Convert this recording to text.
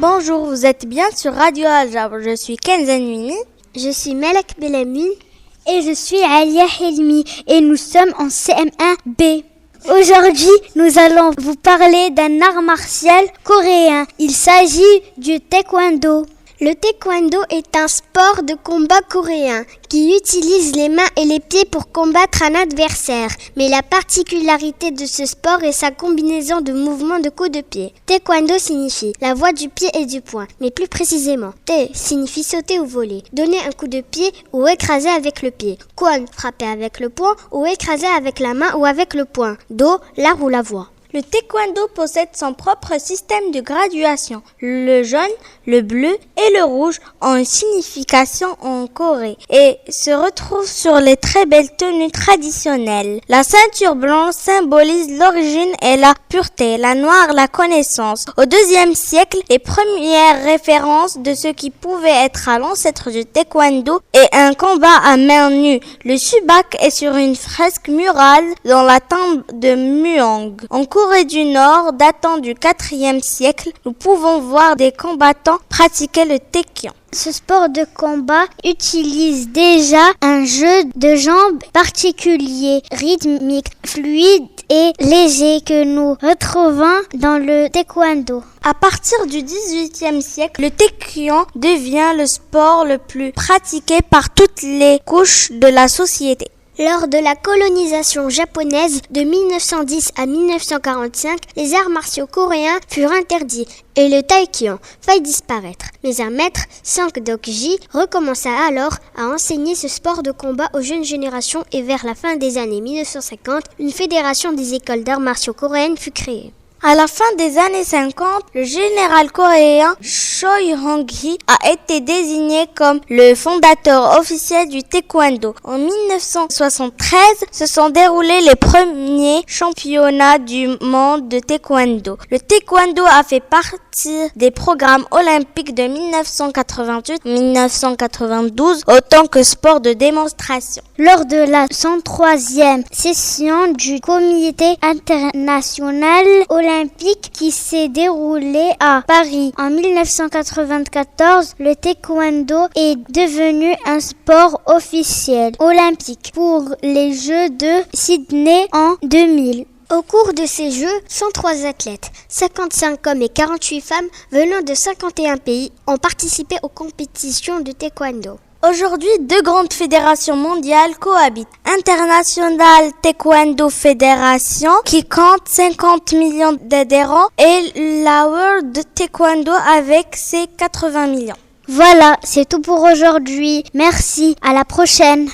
Bonjour, vous êtes bien sur Radio Al-Jabr. Je suis Kenza Nwini. Je suis Malak Belami. Et je suis Alia Helmi. Et nous sommes en CM1B. Aujourd'hui, nous allons vous parler d'un art martial coréen. Il s'agit du taekwondo. Le taekwondo est un sport de combat coréen qui utilise les mains et les pieds pour combattre un adversaire. Mais la particularité de ce sport est sa combinaison de mouvements de coups de pied. Taekwondo signifie la voie du pied et du poing, mais plus précisément, tae signifie sauter ou voler, donner un coup de pied ou écraser avec le pied. Kwon, frapper avec le poing ou écraser avec la main ou avec le poing. Do, l'art ou la voix. Le taekwondo possède son propre système de graduation. Le jaune, le bleu et le rouge ont une signification en Corée et se retrouvent sur les très belles tenues traditionnelles. La ceinture blanche symbolise l'origine et la pureté, la noire la connaissance. Au IIe siècle, les premières références de ce qui pouvait être l'ancêtre du taekwondo est un combat à main nue. Le subak est sur une fresque murale dans la tombe de Muong. En Corée du Nord, datant du IVe siècle, nous pouvons voir des combattants pratiquer le taekyon. Ce sport de combat utilise déjà un jeu de jambes particulier, rythmique, fluide et léger que nous retrouvons dans le taekwondo. À partir du XVIIIe siècle, le taekyon devient le sport le plus pratiqué par toutes les couches de la société. Lors de la colonisation japonaise de 1910 à 1945, les arts martiaux coréens furent interdits et le taekyon faillit disparaître. Mais un maître, Sang Dok-ji, recommença alors à enseigner ce sport de combat aux jeunes générations et vers la fin des années 1950, une fédération des écoles d'arts martiaux coréennes fut créée. À la fin des années 50, le général coréen Choi Hong-hee a été désigné comme le fondateur officiel du taekwondo. En 1973, se sont déroulés les premiers championnats du monde de taekwondo. Le taekwondo a fait partie des programmes olympiques de 1988-1992 autant que sport de démonstration. Lors de la 103e session du Comité international olympique qui s'est déroulée à Paris en 1994, le taekwondo est devenu un sport officiel olympique pour les Jeux de Sydney en 2000. Au cours de ces Jeux, 103 athlètes, 55 hommes et 48 femmes venant de 51 pays ont participé aux compétitions de taekwondo. Aujourd'hui, deux grandes fédérations mondiales cohabitent. International Taekwondo Federation, qui compte 50 millions d'adhérents, et la World Taekwondo avec ses 80 millions. Voilà, c'est tout pour aujourd'hui. Merci, à la prochaine.